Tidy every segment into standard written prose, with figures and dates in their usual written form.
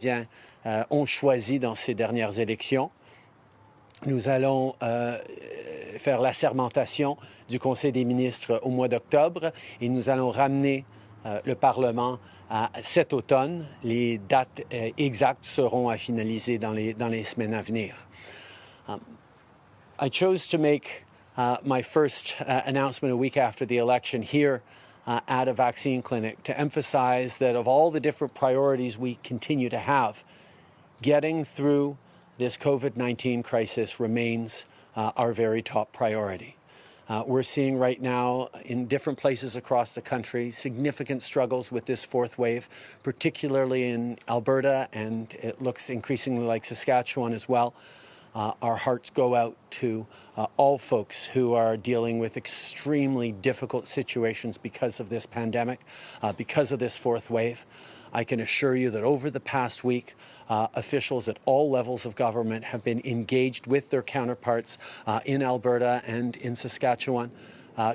Canadiens ont choisi dans ces dernières élections. Nous allons faire l'assermentation du Conseil des ministres au mois d'octobre et nous allons ramener le Parlement à cet automne. Les dates exactes seront à finaliser dans les semaines à venir. I chose to make my first announcement a week after the election here at a vaccine clinic to emphasize that of all the different priorities we continue to have, getting through this COVID-19 crisis remains our very top priority. We're seeing right now in different places across the country significant struggles with this fourth wave, particularly in Alberta, and it looks increasingly like Saskatchewan as well. Our hearts go out to all folks who are dealing with extremely difficult situations because of this pandemic, because of this fourth wave. I can assure you that over the past week, officials at all levels of government have been engaged with their counterparts in Alberta and in Saskatchewan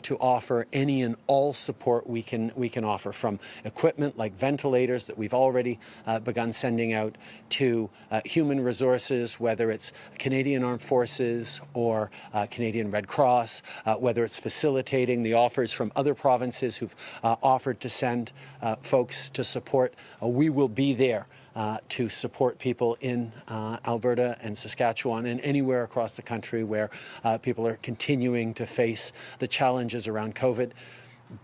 to offer any and all support we can offer, from equipment like ventilators that we've already begun sending out to human resources, whether it's Canadian Armed Forces or Canadian Red Cross, whether it's facilitating the offers from other provinces who've offered to send folks to support. We will be there to support people in Alberta and Saskatchewan and anywhere across the country where people are continuing to face the challenges around COVID.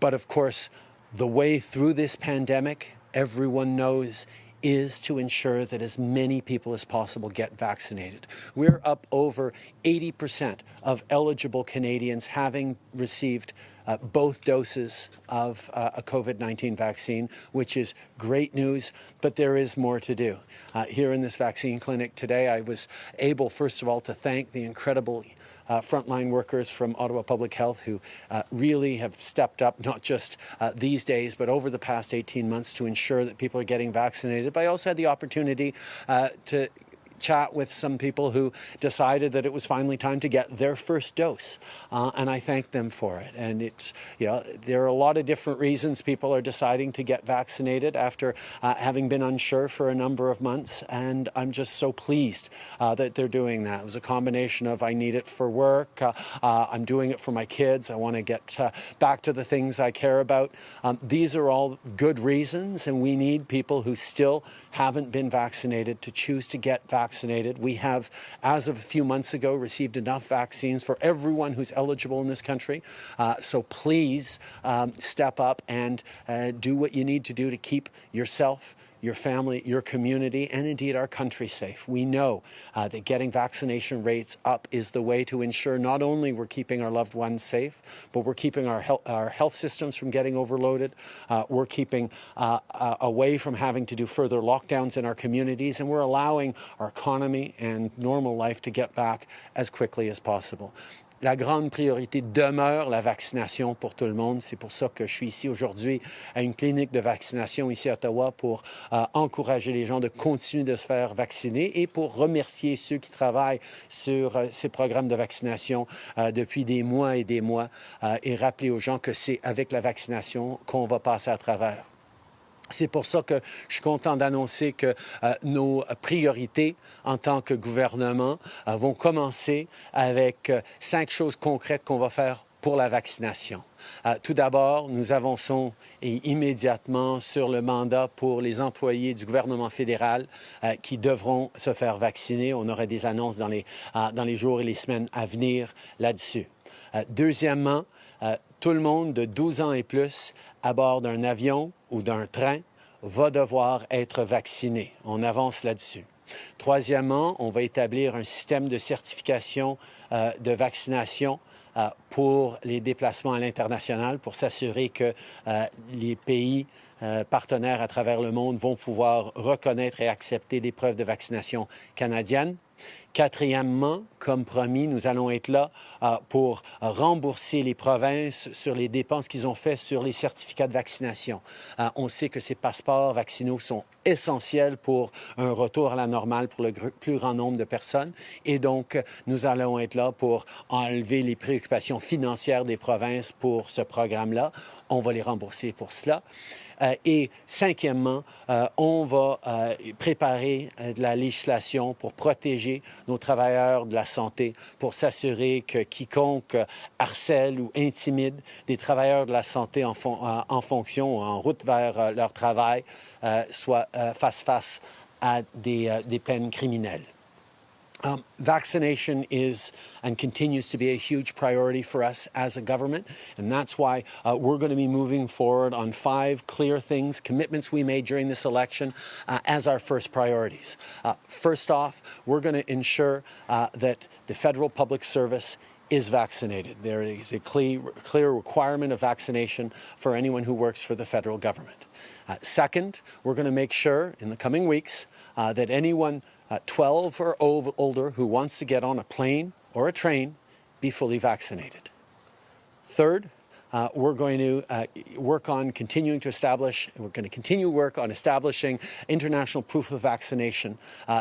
But of course, the way through this pandemic, everyone knows, is to ensure that as many people as possible get vaccinated. We're up over 80% of eligible Canadians having received both doses of a COVID-19 vaccine, which is great news, but there is more to do. Here in this vaccine clinic today, I was able, first of all, to thank the incredible frontline workers from Ottawa Public Health who really have stepped up, not just these days, but over the past 18 months to ensure that people are getting vaccinated. But I also had the opportunity to chat with some people who decided that it was finally time to get their first dose, and I thank them for it. And it's, there are a lot of different reasons people are deciding to get vaccinated after having been unsure for a number of months, and I'm just so pleased that they're doing that. It was a combination of I need it for work, I'm doing it for my kids, I want to get back to the things I care about. These are all good reasons, and we need people who still haven't been vaccinated to choose to get vaccinated. We have, as of a few months ago, received enough vaccines for everyone who's eligible in this country. So please step up and do what you need to do to keep yourself, your family, your community, and indeed our country safe. We know that getting vaccination rates up is the way to ensure not only we're keeping our loved ones safe, but we're keeping our health systems from getting overloaded. We're keeping away from having to do further lockdowns in our communities, and we're allowing our economy and normal life to get back as quickly as possible. La grande priorité demeure la vaccination pour tout le monde. C'est pour ça que je suis ici aujourd'hui à une clinique de vaccination ici à Ottawa pour encourager les gens de continuer de se faire vacciner et pour remercier ceux qui travaillent sur ces programmes de vaccination depuis des mois et rappeler aux gens que c'est avec la vaccination qu'on va passer à travers. C'est pour ça que je suis content d'annoncer que nos priorités en tant que gouvernement vont commencer avec 5 choses concrètes qu'on va faire pour la vaccination. Tout d'abord, nous avançons immédiatement sur le mandat pour les employés du gouvernement fédéral qui devront se faire vacciner. On aura des annonces dans les jours et les semaines à venir là-dessus. Deuxièmement, tout le monde de 12 ans et plus à bord d'un avion ou d'un train va devoir être vacciné. On avance là-dessus. Troisièmement, on va établir un système de certification de vaccination pour les déplacements à l'international pour s'assurer que les pays partenaires à travers le monde vont pouvoir reconnaître et accepter des preuves de vaccination canadiennes. Quatrièmement, comme promis, nous allons être là pour rembourser les provinces sur les dépenses qu'ils ont faites sur les certificats de vaccination. On sait que ces passeports vaccinaux sont essentiels pour un retour à la normale pour le plus grand nombre de personnes. Et donc, nous allons être là pour enlever les préoccupations financières des provinces pour ce programme-là. On va les rembourser pour cela. Et cinquièmement, on va préparer de la législation pour protéger nos travailleurs de la santé, pour s'assurer que quiconque harcèle ou intimide des travailleurs de la santé en fonction ou en route vers leur travail soit face à des peines criminelles. Vaccination is and continues to be a huge priority for us as a government, and that's why we're going to be moving forward on 5 clear things, commitments we made during this election as our first priorities. First off, we're going to ensure that the federal public service is vaccinated. There is a clear requirement of vaccination for anyone who works for the federal government. Second, we're going to make sure in the coming weeks that anyone 12 or older who wants to get on a plane or a train be fully vaccinated. Third, we're going to continue work on establishing international proof of vaccination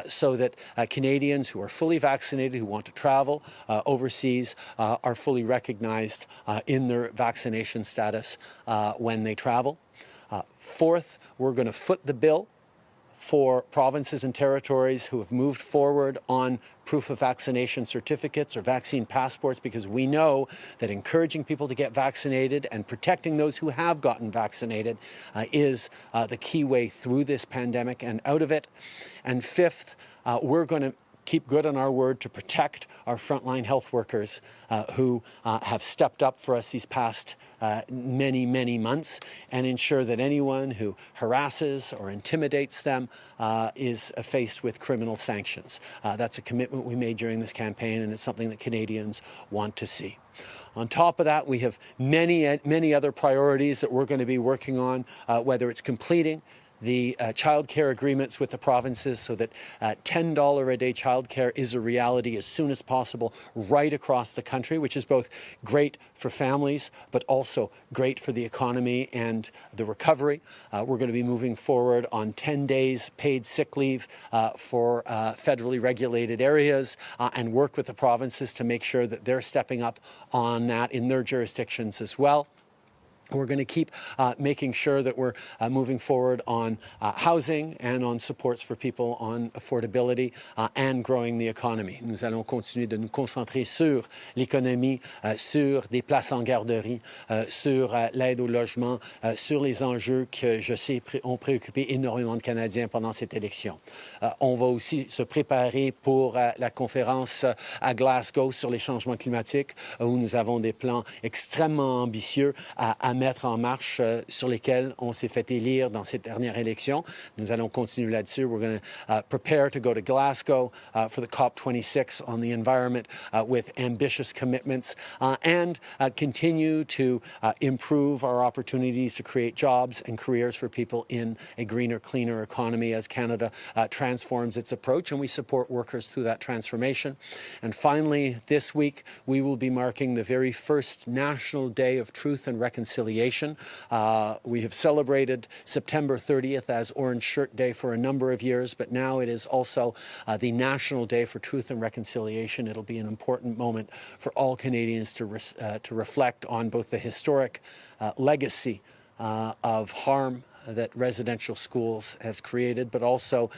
so that Canadians who are fully vaccinated, who want to travel overseas, are fully recognized in their vaccination status when they travel. Fourth, we're going to foot the bill for provinces and territories who have moved forward on proof of vaccination certificates or vaccine passports, because we know that encouraging people to get vaccinated and protecting those who have gotten vaccinated is the key way through this pandemic and out of it. And fifth, we're going to keep good on our word to protect our frontline health workers who have stepped up for us these past many months, and ensure that anyone who harasses or intimidates them is faced with criminal sanctions. That's a commitment we made during this campaign, and it's something that Canadians want to see. On top of that, we have many other priorities that we're going to be working on, whether it's completing the childcare agreements with the provinces so that $10 a day childcare is a reality as soon as possible right across the country, which is both great for families but also great for the economy and the recovery. We're going to be moving forward on 10 days paid sick leave for federally regulated areas and work with the provinces to make sure that they're stepping up on that in their jurisdictions as well. We're going to keep making sure that we're moving forward on housing and on supports for people on affordability and growing the economy. Nous allons continuer de nous concentrer sur l'économie, sur des places en garderie, sur l'aide au logement, sur les enjeux que je sais ont préoccupé énormément de Canadiens pendant cette élection. On va aussi se préparer pour la conférence à Glasgow sur les changements climatiques, où nous avons des plans extrêmement ambitieux à mettre en marche sur lesquels on s'est fait élire dans cette dernière élection. Nous allons continuer là-dessus. We're going to prepare to go to Glasgow for the COP26 on the environment with ambitious commitments and continue to improve our opportunities to create jobs and careers for people in a greener, cleaner economy as Canada transforms its approach, and we support workers through that transformation. And finally, this week, we will be marking the very first National Day of Truth and Reconciliation. We have celebrated September 30th as Orange Shirt Day for a number of years, but now it is also the National Day for Truth and Reconciliation. It'll be an important moment for all Canadians to reflect on both the historic legacy of harm that residential schools has created, but also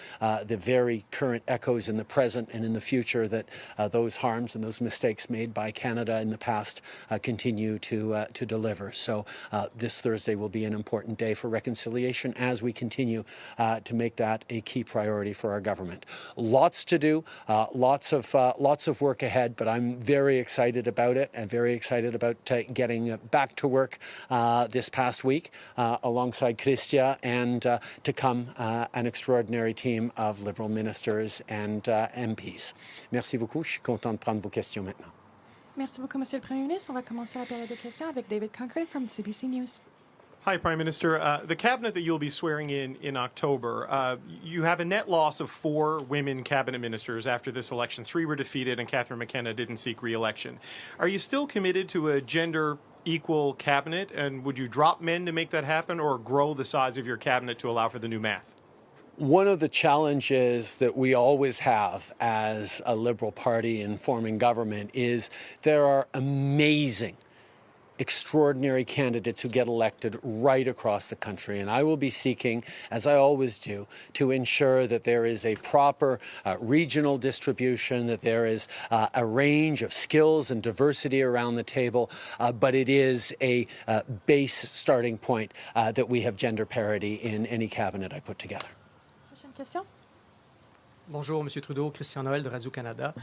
the very current echoes in the present and in the future that those harms and those mistakes made by Canada in the past continue to deliver. So this Thursday will be an important day for reconciliation as we continue to make that a key priority for our government. Lots to do, lots of work ahead, but I'm very excited about it and very excited about getting back to work this past week alongside Christian and to come an extraordinary team of Liberal ministers and MPs. Merci beaucoup. Je suis content de prendre vos questions maintenant. Merci beaucoup, Monsieur le Premier ministre. On va commencer la période de questions avec David Concrete from CBC News. Hi, Prime Minister. The cabinet that you'll be swearing in October, you have a net loss of 4 women cabinet ministers after this election. 3 were defeated and Catherine McKenna didn't seek re-election. Are you still committed to a gender equal cabinet, and would you drop men to make that happen or grow the size of your cabinet to allow for the new math? One of the challenges that we always have as a Liberal Party in forming government is there are amazing extraordinary candidates who get elected right across the country. And I will be seeking, as I always do, to ensure that there is a proper regional distribution, that there is a range of skills and diversity around the table, but it is a base starting point that we have gender parity in any cabinet I put together. Prochaine question. Bonjour, M. Trudeau, Christian Noël de Radio-Canada.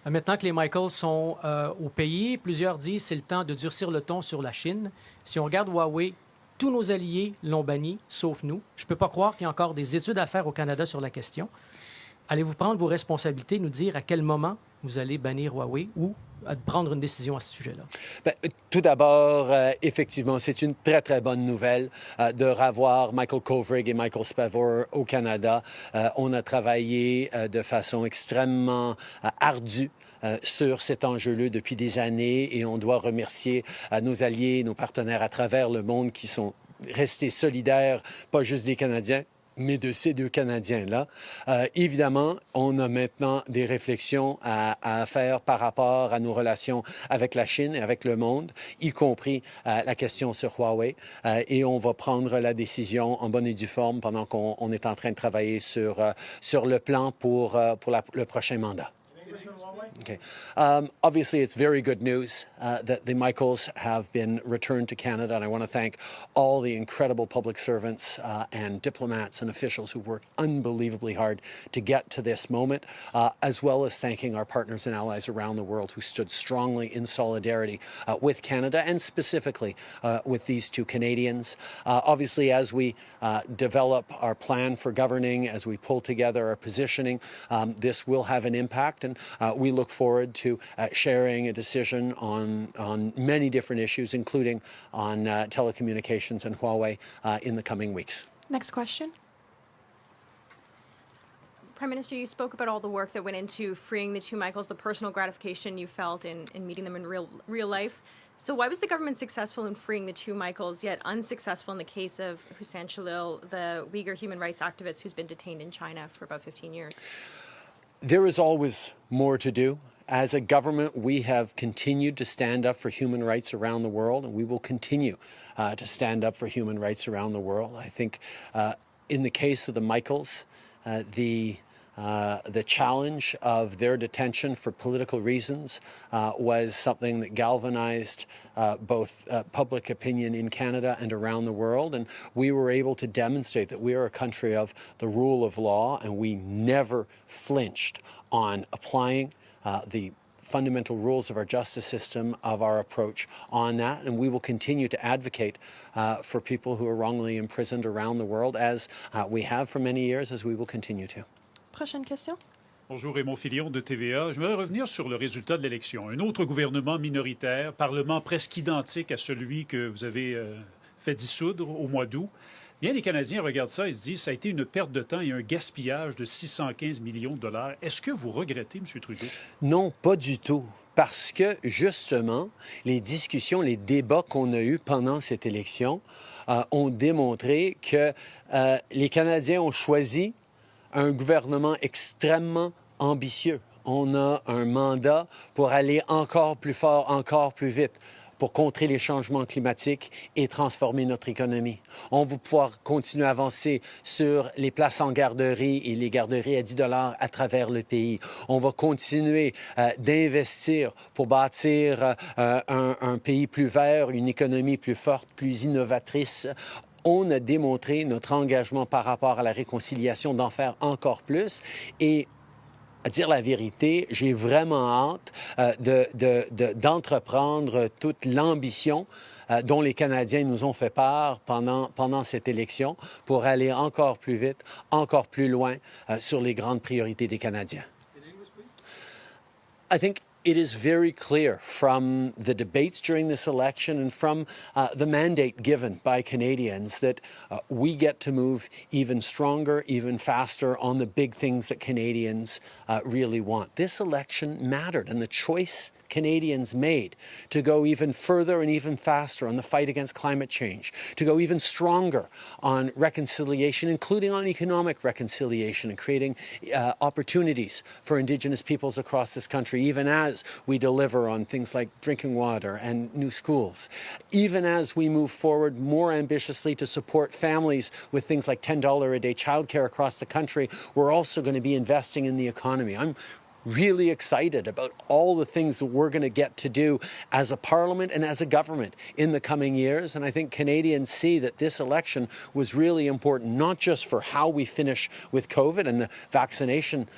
Maintenant que les Michaels sont au pays, plusieurs disent que c'est le temps de durcir le ton sur la Chine. Si on regarde Huawei, tous nos alliés l'ont banni, sauf nous. Je ne peux pas croire qu'il y a encore des études à faire au Canada sur la question. Allez-vous prendre vos responsabilités, nous dire à quel moment vous allez bannir Huawei ou prendre une décision à ce sujet-là? Bien, tout d'abord, effectivement, c'est une très, très bonne nouvelle de revoir Michael Kovrig et Michael Spavor au Canada. On a travaillé de façon extrêmement ardue sur cet enjeu-là depuis des années et on doit remercier nos alliés, nos partenaires à travers le monde qui sont restés solidaires, pas juste des Canadiens, mais de ces deux Canadiens-là. Évidemment, on a maintenant des réflexions à faire par rapport à nos relations avec la Chine et avec le monde, y compris la question sur Huawei. Et on va prendre la décision en bonne et due forme pendant qu'on est en train de travailler sur le plan pour le prochain mandat. Okay. Obviously, it's very good news that the Michaels have been returned to Canada, and I want to thank all the incredible public servants and diplomats and officials who worked unbelievably hard to get to this moment, as well as thanking our partners and allies around the world who stood strongly in solidarity with Canada and specifically with these two Canadians. Obviously, as we develop our plan for governing, as we pull together our positioning, this will have an impact, and we look forward to sharing a decision on many different issues, including on telecommunications and Huawei in the coming weeks. Next question. Prime Minister, you spoke about all the work that went into freeing the two Michaels, the personal gratification you felt in meeting them in real life. So why was the government successful in freeing the two Michaels, yet unsuccessful in the case of Hussein Shalil, the Uyghur human rights activist who's been detained in China for about 15 years? There is always more to do. As a government, we have continued to stand up for human rights around the world, and we will continue to stand up for human rights around the world. I think in the case of the Michaels, the challenge of their detention for political reasons was something that galvanized both public opinion in Canada and around the world. And we were able to demonstrate that we are a country of the rule of law, and we never flinched on applying the fundamental rules of our justice system, of our approach on that. And we will continue to advocate for people who are wrongly imprisoned around the world, as we have for many years, as we will continue to. Prochaine question. Bonjour, Raymond Filion de TVA. Je voudrais revenir sur le résultat de l'élection. Un autre gouvernement minoritaire, parlement presque identique à celui que vous avez fait dissoudre au mois d'août. Bien, les Canadiens regardent ça et se disent que ça a été une perte de temps et un gaspillage de 615 millions de dollars. Est-ce que vous regrettez, M. Trudeau? Non, pas du tout. Parce que, justement, les discussions, les débats qu'on a eus pendant cette élection ont démontré que les Canadiens ont choisi un gouvernement extrêmement ambitieux. On a un mandat pour aller encore plus fort, encore plus vite, pour contrer les changements climatiques et transformer notre économie. On va pouvoir continuer à avancer sur les places en garderie et les garderies à 10 $ à travers le pays. On va continuer d'investir pour bâtir un pays plus vert, une économie plus forte, plus innovatrice. On a démontré notre engagement par rapport à la réconciliation d'en faire encore plus. Et à dire la vérité, j'ai vraiment hâte d'entreprendre toute l'ambition dont les Canadiens nous ont fait part pendant cette élection pour aller encore plus vite, encore plus loin sur les grandes priorités des Canadiens. I think it is very clear from the debates during this election and from the mandate given by Canadians that we get to move even stronger, even faster on the big things that Canadians really want. This election mattered, and the choice Canadians made to go even further and even faster on the fight against climate change, to go even stronger on reconciliation, including on economic reconciliation and creating opportunities for Indigenous peoples across this country, even as we deliver on things like drinking water and new schools, even as we move forward more ambitiously to support families with things like $10 a day childcare across the country. We're also going to be investing in the economy. I'm really excited about all the things that we're going to get to do as a parliament and as a government in the coming years. And I think Canadians see that this election was really important, not just for how we finish with COVID and the vaccination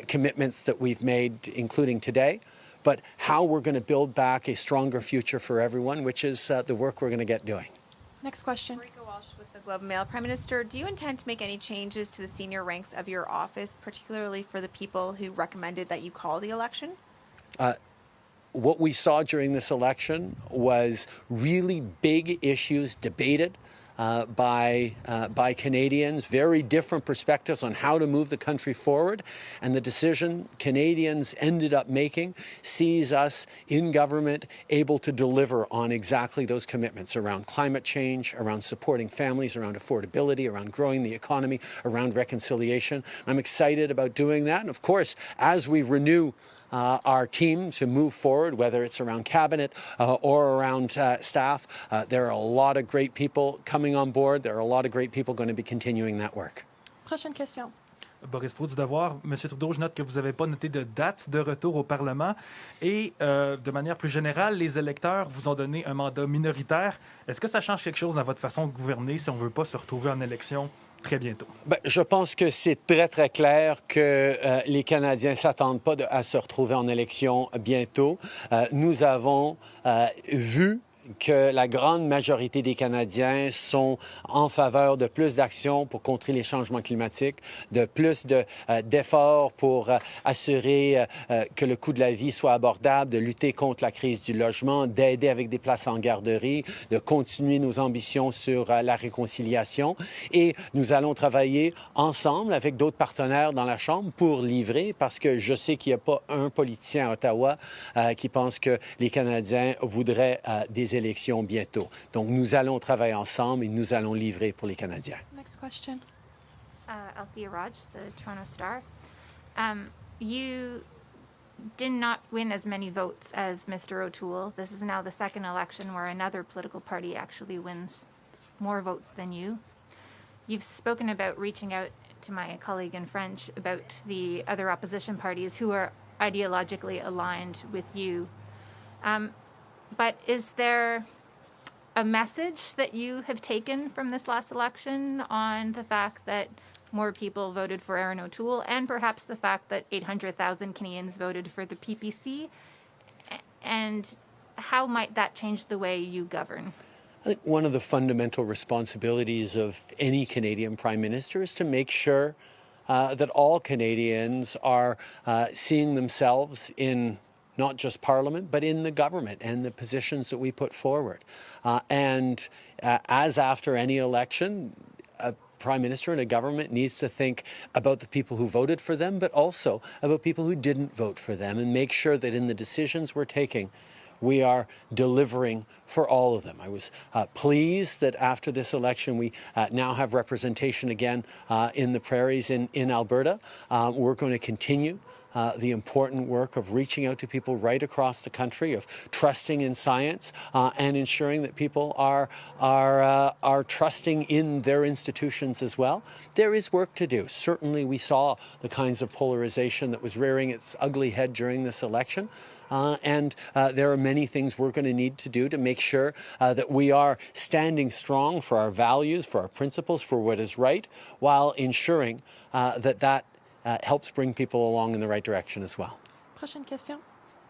commitments that we've made, including today, but how we're going to build back a stronger future for everyone, which is the work we're going to get doing. Next question. With the Globe and Mail. Prime Minister, do you intend to make any changes to the senior ranks of your office, particularly for the people who recommended that you call the election? What we saw during this election was really big issues debated by Canadians, very different perspectives on how to move the country forward. And the decision Canadians ended up making sees us in government able to deliver on exactly those commitments around climate change, around supporting families, around affordability, around growing the economy, around reconciliation. I'm excited about doing that. And of course, as we renew our team to move forward, whether it's around cabinet or around staff. There are a lot of great people coming on board. There are a lot of great people going to be continuing that work. Prochaine question. Boris Pro du Devoir. Monsieur Trudeau, je note que vous n'avez pas noté de date de retour au Parlement et, de manière plus générale, les électeurs vous ont donné un mandat minoritaire. Est-ce que ça change quelque chose dans votre façon de gouverner si on ne veut pas se retrouver en élection très bientôt? Je pense que c'est très, très clair que les Canadiens ne s'attendent pas à se retrouver en élection bientôt. Nous avons vu que la grande majorité des Canadiens sont en faveur de plus d'actions pour contrer les changements climatiques, de plus d'efforts pour assurer que le coût de la vie soit abordable, de lutter contre la crise du logement, d'aider avec des places en garderie, de continuer nos ambitions sur la réconciliation. Et nous allons travailler ensemble avec d'autres partenaires dans la Chambre pour livrer, parce que je sais qu'il n'y a pas un politicien à Ottawa qui pense que les Canadiens voudraient des élections bientôt. Donc, nous allons travailler ensemble et nous allons livrer pour les Canadiens. Next question. Althea Raj, the Toronto Star. You did not win as many votes as Mr. O'Toole. This is now the second election where another political party actually wins more votes than you. You've spoken about reaching out to my colleague in French about the other opposition parties who are ideologically aligned with you. But is there a message that you have taken from this last election on the fact that more people voted for Erin O'Toole and perhaps the fact that 800,000 Canadians voted for the PPC? And how might that change the way you govern? I think one of the fundamental responsibilities of any Canadian Prime Minister is to make sure that all Canadians are seeing themselves in not just Parliament, but in the government and the positions that we put forward. As after any election, a Prime Minister and a government needs to think about the people who voted for them, but also about people who didn't vote for them, and make sure that in the decisions we're taking, we are delivering for all of them. I was pleased that after this election, we now have representation again in the prairies in Alberta. We're going to continue the important work of reaching out to people right across the country, of trusting in science and ensuring that people are trusting in their institutions as well. There is work to do. Certainly we saw the kinds of polarization that was rearing its ugly head during this election. There are many things we're going to need to do to make sure that we are standing strong for our values, for our principles, for what is right, while ensuring that helps bring people along in the right direction as well. Prochaine question.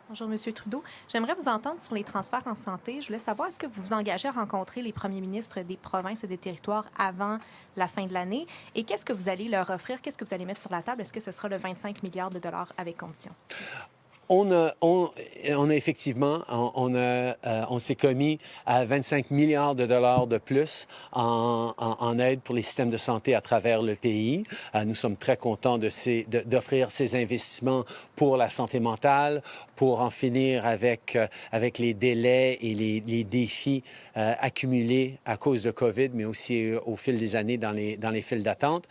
Bonjour, Monsieur Trudeau. J'aimerais vous entendre sur les transferts en santé. Je voulais savoir, est-ce que vous vous engagez à rencontrer les premiers ministres des provinces et des territoires avant la fin de l'année? Et qu'est-ce que vous allez leur offrir? Qu'est-ce que vous allez mettre sur la table? Est-ce que ce sera le 25 milliards de dollars avec conditions? On a effectivement, on s'est commis à 25 milliards de dollars de plus en aide pour les systèmes de santé à travers le pays. Nous sommes très contents d'offrir ces investissements pour la santé mentale, pour en finir avec les délais et les défis accumulés à cause de COVID, mais aussi au fil des années dans les files d'attente,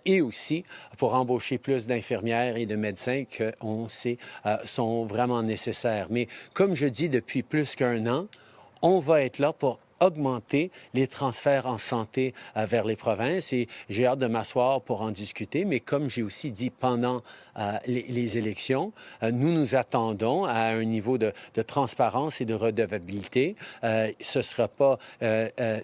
et aussi pour embaucher plus d'infirmières et de médecins qu'on sait sont vraiment nécessaires. Mais comme je dis depuis plus qu'1 an, on va être là pour augmenter les transferts en santé vers les provinces et j'ai hâte de m'asseoir pour en discuter. Mais comme j'ai aussi dit pendant les élections, nous attendons à un niveau de transparence et de redevabilité. Ce ne sera pas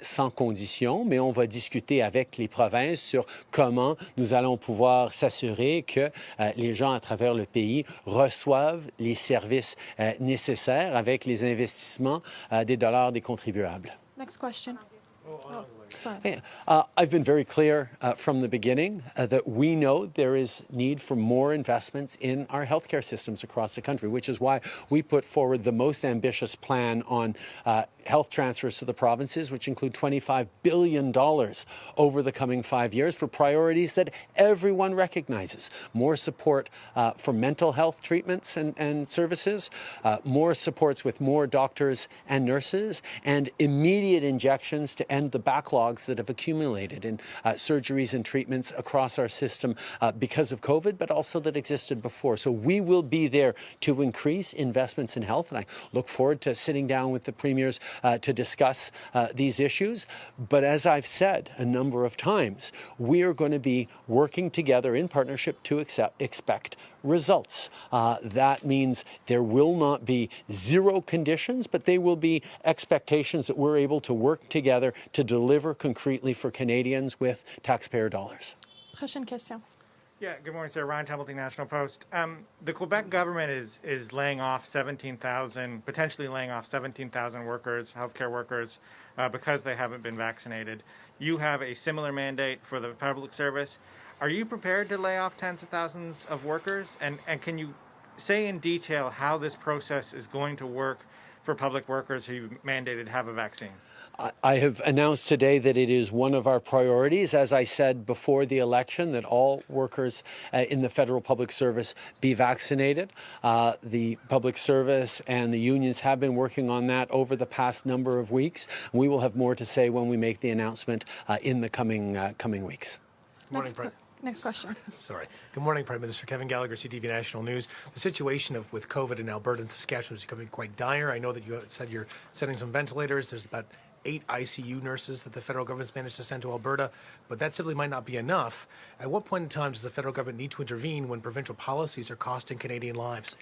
sans condition, mais on va discuter avec les provinces sur comment nous allons pouvoir s'assurer que les gens à travers le pays reçoivent les services nécessaires avec les investissements des dollars des contribuables. Next question. Sorry. Yeah. I've been very clear from the beginning that we know there is need for more investments in our healthcare systems across the country, which is why we put forward the most ambitious plan on health transfers to the provinces, which include $25 billion over the coming 5 years for priorities that everyone recognizes. More support for mental health treatments and services, more supports with more doctors and nurses, and immediate injections to end the backlogs that have accumulated in surgeries and treatments across our system because of COVID, but also that existed before. So we will be there to increase investments in health, and I look forward to sitting down with the premiers to discuss these issues. But as I've said a number of times, we are going to be working together in partnership to expect results. That means there will not be zero conditions, but they will be expectations that we're able to work together to deliver concretely for Canadians with taxpayer dollars. Prochaine question. Yeah, good morning, sir. Ryan Templeton, National Post. The Quebec government is laying off 17,000, potentially laying off 17,000 workers, healthcare workers, because they haven't been vaccinated. You have a similar mandate for the public service. Are you prepared to lay off tens of thousands of workers? And can you say in detail how this process is going to work for public workers who mandated to have a vaccine? I have announced today that it is one of our priorities, as I said before the election, that all workers in the federal public service be vaccinated. The public service and the unions have been working on that over the past number of weeks. We will have more to say when we make the announcement in the coming weeks. Good morning, Next question. Sorry. Good morning, Prime Minister. Kevin Gallagher, CTV National News. The situation with COVID in Alberta and Saskatchewan is becoming quite dire. I know that you said you're setting some ventilators. There's about 8 ICU nurses that the federal government's managed to send to Alberta, but that simply might not be enough. At what point in time does the federal government need to intervene when provincial policies are costing Canadian lives?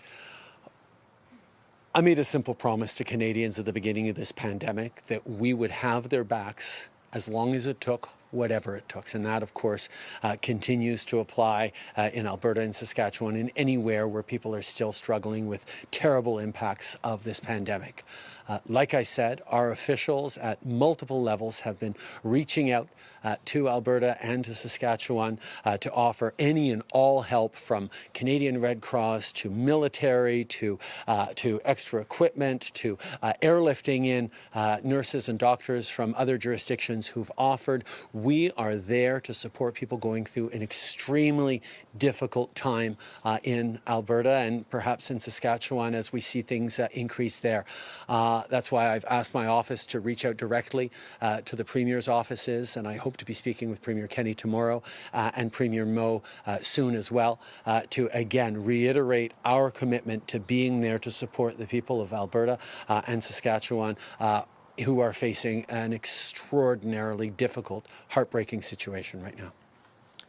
I made a simple promise to Canadians at the beginning of this pandemic that we would have their backs as long as it took, whatever it took. And that, of course, continues to apply in Alberta and Saskatchewan and anywhere where people are still struggling with terrible impacts of this pandemic. Like I said, our officials at multiple levels have been reaching out to Alberta and to Saskatchewan to offer any and all help, from Canadian Red Cross to military to extra equipment to airlifting in nurses and doctors from other jurisdictions who've offered. We are there to support people going through an extremely difficult time in Alberta and perhaps in Saskatchewan as we see things increase there. That's why I've asked my office to reach out directly to the Premier's offices, and I hope to be speaking with Premier Kenney tomorrow and Premier Moe soon as well, to again reiterate our commitment to being there to support the people of Alberta and Saskatchewan who are facing an extraordinarily difficult, heartbreaking situation right now.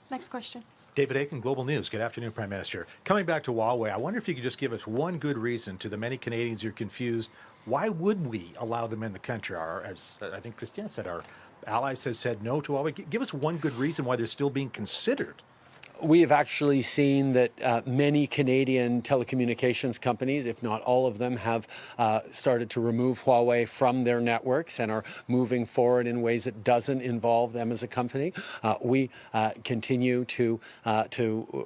Next question. David Aiken, Global News. Good afternoon, Prime Minister. Coming back to Huawei, I wonder if you could just give us one good reason to the many Canadians who are confused. Why would we allow them in the country? As I think Christiane said, our allies have said no to Huawei. Give us one good reason why they're still being considered. We have actually seen that many Canadian telecommunications companies, if not all of them, have started to remove Huawei from their networks and are moving forward in ways that doesn't involve them as a company. We continue to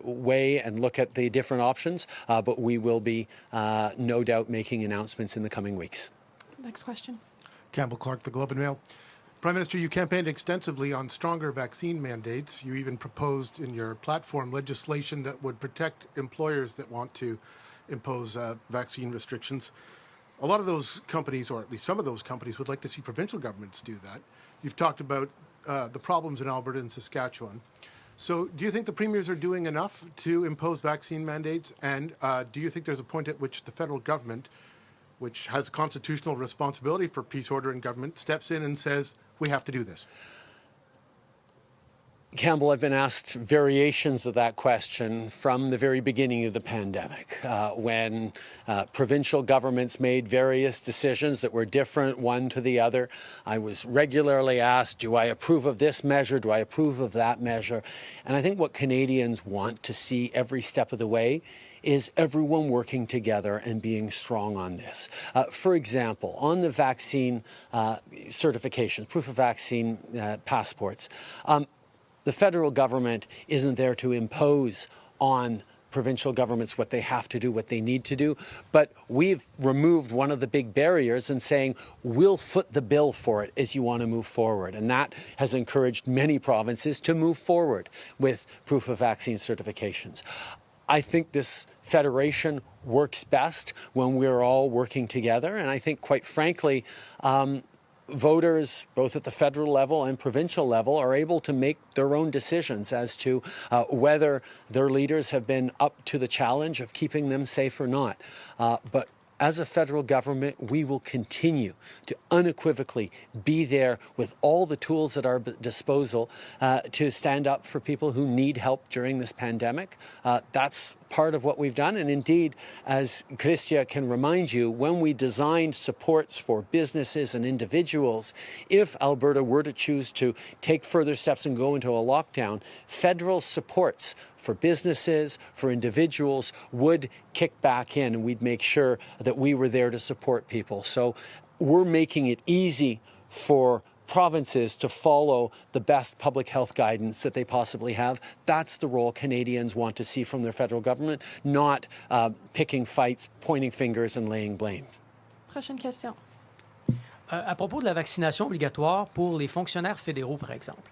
weigh and look at the different options, but we will be no doubt making announcements in the coming weeks. Next question. Campbell Clark, The Globe and Mail. Prime Minister, you campaigned extensively on stronger vaccine mandates. You even proposed in your platform legislation that would protect employers that want to impose vaccine restrictions. A lot of those companies, or at least some of those companies, would like to see provincial governments do that. You've talked about the problems in Alberta and Saskatchewan. So do you think the premiers are doing enough to impose vaccine mandates? And do you think there's a point at which the federal government, which has a constitutional responsibility for peace, order, and government, steps in and says, we have to do this? Campbell, I've been asked variations of that question from the very beginning of the pandemic, when provincial governments made various decisions that were different one to the other. I was regularly asked, do I approve of this measure? Do I approve of that measure? And I think what Canadians want to see every step of the way is everyone working together and being strong on this. For example, on the vaccine certification, proof of vaccine passports, the federal government isn't there to impose on provincial governments what they have to do, what they need to do, but we've removed one of the big barriers and saying, we'll foot the bill for it as you want to move forward. And that has encouraged many provinces to move forward with proof of vaccine certifications. I think this federation works best when we're all working together. And I think, quite frankly, voters, both at the federal level and provincial level, are able to make their own decisions as to whether their leaders have been up to the challenge of keeping them safe or not. But as a federal government, we will continue to unequivocally be there with all the tools at our disposal to stand up for people who need help during this pandemic. That's part of what we've done. And indeed, as Christia can remind you, when we designed supports for businesses and individuals, if Alberta were to choose to take further steps and go into a lockdown, federal supports for businesses, for individuals, would kick back in, and we'd make sure that we were there to support people. So we're making it easy for provinces to follow the best public health guidance that they possibly have. That's the role Canadians want to see from their federal government, not picking fights, pointing fingers and laying blame. Prochaine question. À propos de la vaccination obligatoire pour les fonctionnaires fédéraux, par exemple,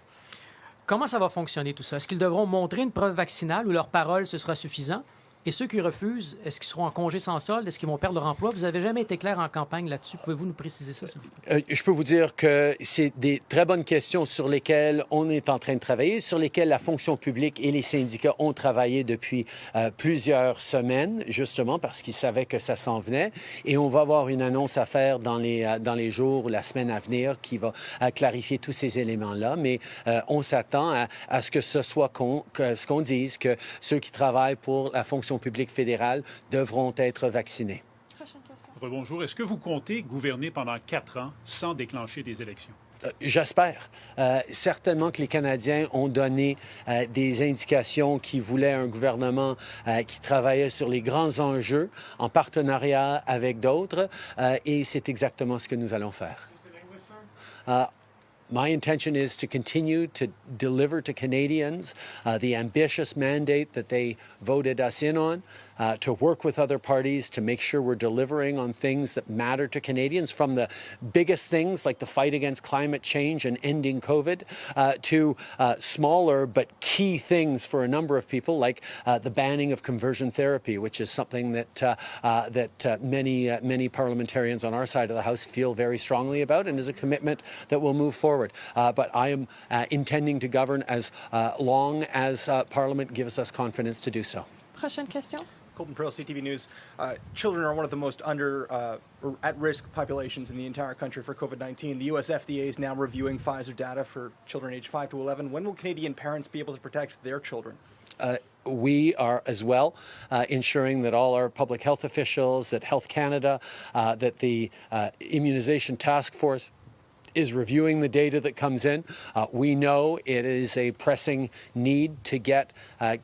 comment ça va fonctionner tout ça? Est-ce qu'ils devront montrer une preuve vaccinale ou leur parole, ce sera suffisant? Et ceux qui refusent, est-ce qu'ils seront en congé sans solde? Est-ce qu'ils vont perdre leur emploi? Vous n'avez jamais été clair en campagne là-dessus. Pouvez-vous nous préciser ça, s'il vous plaît? Je peux vous dire que c'est des très bonnes questions sur lesquelles on est en train de travailler, sur lesquelles la fonction publique et les syndicats ont travaillé depuis plusieurs semaines, justement parce qu'ils savaient que ça s'en venait. Et on va avoir une annonce à faire dans les jours ou la semaine à venir qui va clarifier tous ces éléments-là. Mais on s'attend à ce que ce soit ce qu'on dise, que ceux qui travaillent pour la fonction publique fédérale devront être vaccinés. Rebonjour. Est-ce que vous comptez gouverner pendant 4 ans sans déclencher des élections? J'espère. Certainement que les Canadiens ont donné des indications qu'ils voulaient un gouvernement qui travaillait sur les grands enjeux en partenariat avec d'autres et c'est exactement ce que nous allons faire. My intention is to continue to deliver to Canadians the ambitious mandate that they voted us in on, to work with other parties to make sure we're delivering on things that matter to Canadians, from the biggest things like the fight against climate change and ending COVID, to smaller but key things for a number of people like the banning of conversion therapy, which is something that many parliamentarians on our side of the House feel very strongly about and is a commitment that will move forward. But I am intending to govern as long as Parliament gives us confidence to do so. Prochaine question. Colton Pearl, CTV News. Children are one of the most at-risk populations in the entire country for COVID-19. The U.S. FDA is now reviewing Pfizer data for children aged 5 to 11. When will Canadian parents be able to protect their children? We are as well ensuring that all our public health officials, that Health Canada, that the Immunization Task Force is reviewing the data that comes in. We know it is a pressing need to get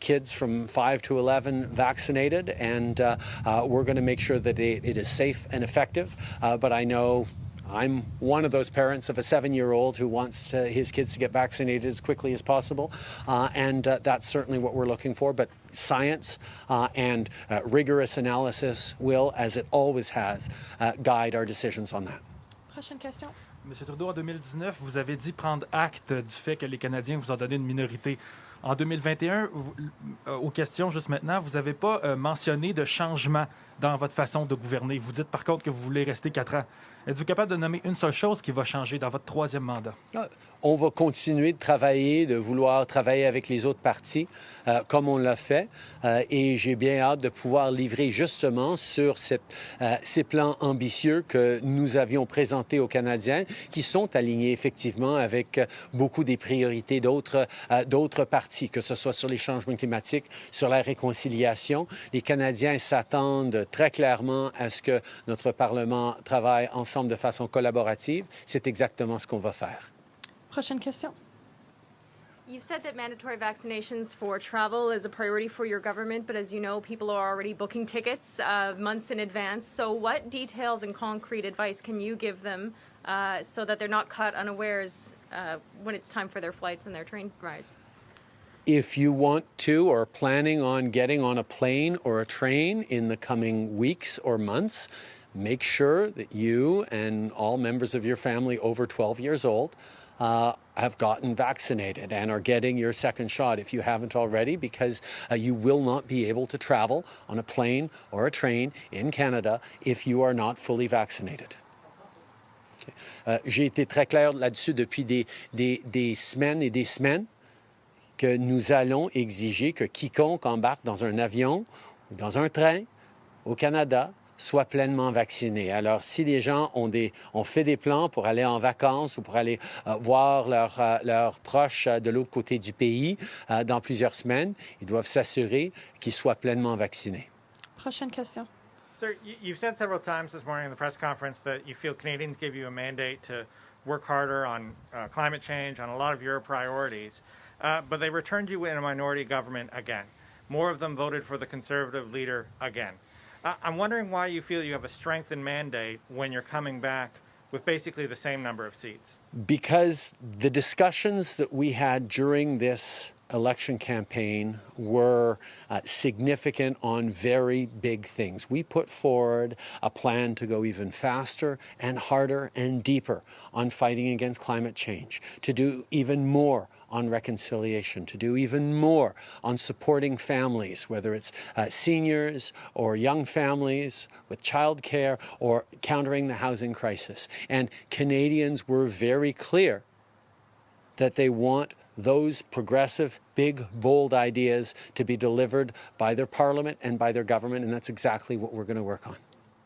kids from 5 to 11 vaccinated, and we're going to make sure that it is safe and effective. But I know I'm one of those parents of a 7-year-old who wants his kids to get vaccinated as quickly as possible, and that's certainly what we're looking for. But science and rigorous analysis will, as it always has, guide our decisions on that. Prochaine question. Monsieur Trudeau, en 2019, vous avez dit prendre acte du fait que les Canadiens vous ont donné une minorité. En 2021, aux questions juste maintenant, vous n'avez pas mentionné de changement dans votre façon de gouverner. Vous dites par contre que vous voulez rester 4 ans. Êtes-vous capable de nommer une seule chose qui va changer dans votre 3e mandat? On va continuer de travailler, de vouloir travailler avec les autres partis, comme on l'a fait. Et j'ai bien hâte de pouvoir livrer justement sur ces plans ambitieux que nous avions présentés aux Canadiens, qui sont alignés effectivement avec beaucoup des priorités d'autres partis, que ce soit sur les changements climatiques, sur la réconciliation. Les Canadiens s'attendent très clairement à ce que notre Parlement travaille ensemble de façon collaborative. C'est exactement ce qu'on va faire. Prochaine question. You've said that mandatory vaccinations for travel is a priority for your government, but as you know, people are already booking tickets months in advance. So what details and concrete advice can you give them so that they're not caught unawares when it's time for their flights and their train rides? If you want to or are planning on getting on a plane or a train in the coming weeks or months, make sure that you and all members of your family over 12 years old have gotten vaccinated and are getting your second shot if you haven't already, because you will not be able to travel on a plane or a train in Canada if you are not fully vaccinated. J'ai été très clair là-dessus depuis des semaines et des semaines que nous allons exiger que quiconque embarque dans un avion ou dans un train au Canada soient pleinement vaccinés. Alors, si les gens ont fait des plans pour aller en vacances ou pour aller voir leurs proches de l'autre côté du pays dans plusieurs semaines, ils doivent s'assurer qu'ils soient pleinement vaccinés. Prochaine question. Sir, you've said several times this morning in the press conference that you feel Canadians give you a mandate to work harder on climate change, on a lot of your priorities, but they returned you in a minority government again. More of them voted for the Conservative leader again. I'm wondering why you feel you have a strengthened mandate when you're coming back with basically the same number of seats. Because the discussions that we had during this election campaign were significant on very big things. We put forward a plan to go even faster and harder and deeper on fighting against climate change, to do even more on reconciliation, to do even more on supporting families, whether it's seniors or young families with childcare or countering the housing crisis. And Canadians were very clear that they want those progressive, big, bold ideas to be delivered by their parliament and by their government, and that's exactly what we're going to work on.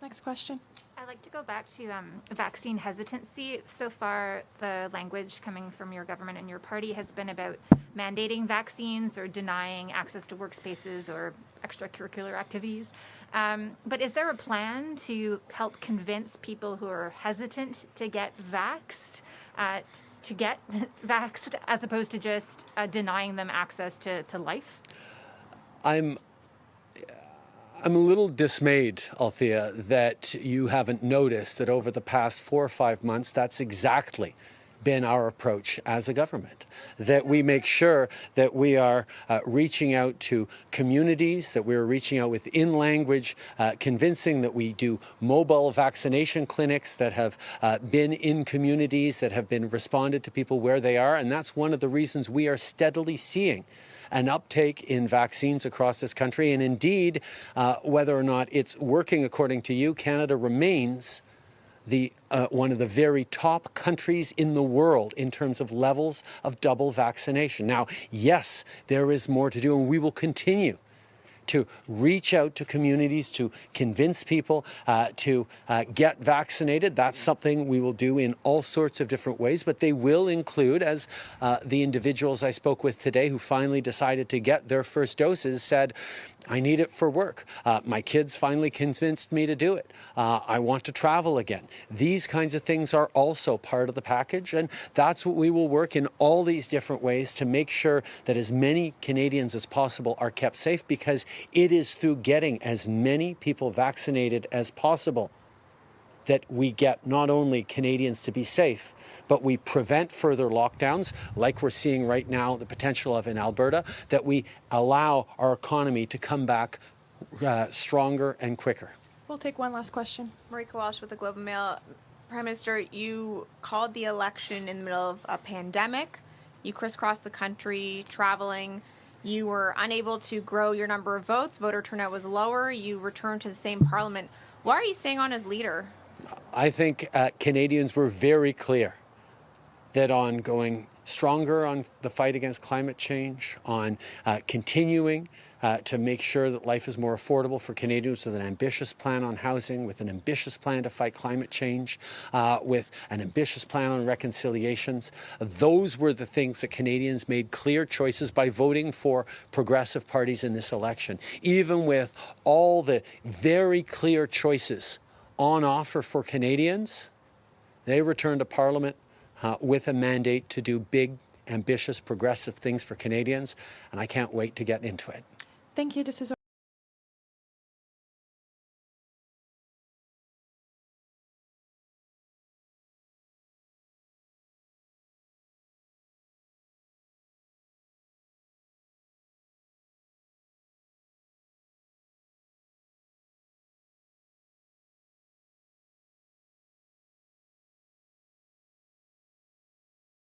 Next question. I'd like to go back to vaccine hesitancy. So far, the language coming from your government and your party has been about mandating vaccines or denying access to workspaces or extracurricular activities. But is there a plan to help convince people who are hesitant to get vaxxed to get vaxxed as opposed to just denying them access to life? I'm a little dismayed, Althea, that you haven't noticed that over the past 4 or 5 months, that's exactly been our approach as a government, that we make sure that we are reaching out to communities, that we're reaching out within language, convincing that we do mobile vaccination clinics that have been in communities, that have been responded to people where they are. And that's one of the reasons we are steadily seeing an uptake in vaccines across this country. And indeed, whether or not it's working according to you, Canada remains one of the very top countries in the world in terms of levels of double vaccination. Now, yes, there is more to do, and we will continue to reach out to communities, to convince people to get vaccinated. That's something we will do in all sorts of different ways, but they will include, as the individuals I spoke with today who finally decided to get their first doses said, I need it for work. My kids finally convinced me to do it. I want to travel again. These kinds of things are also part of the package, and that's what we will work in all these different ways to make sure that as many Canadians as possible are kept safe, because it is through getting as many people vaccinated as possible that we get not only Canadians to be safe, but we prevent further lockdowns, like we're seeing right now, the potential of in Alberta, that we allow our economy to come back stronger and quicker. We'll take one last question. Marika Walsh with the Globe and Mail. Prime Minister, you called the election in the middle of a pandemic. You crisscrossed the country traveling. You were unable to grow your number of votes. Voter turnout was lower. You returned to the same parliament. Why are you staying on as leader? I think Canadians were very clear that on going stronger on the fight against climate change, on continuing to make sure that life is more affordable for Canadians with an ambitious plan on housing, with an ambitious plan to fight climate change, with an ambitious plan on reconciliations. Those were the things that Canadians made clear choices by voting for progressive parties in this election. Even with all the very clear choices on offer for Canadians, they returned to Parliament with a mandate to do big, ambitious, progressive things for Canadians, and I can't wait to get into it. Thank you. This is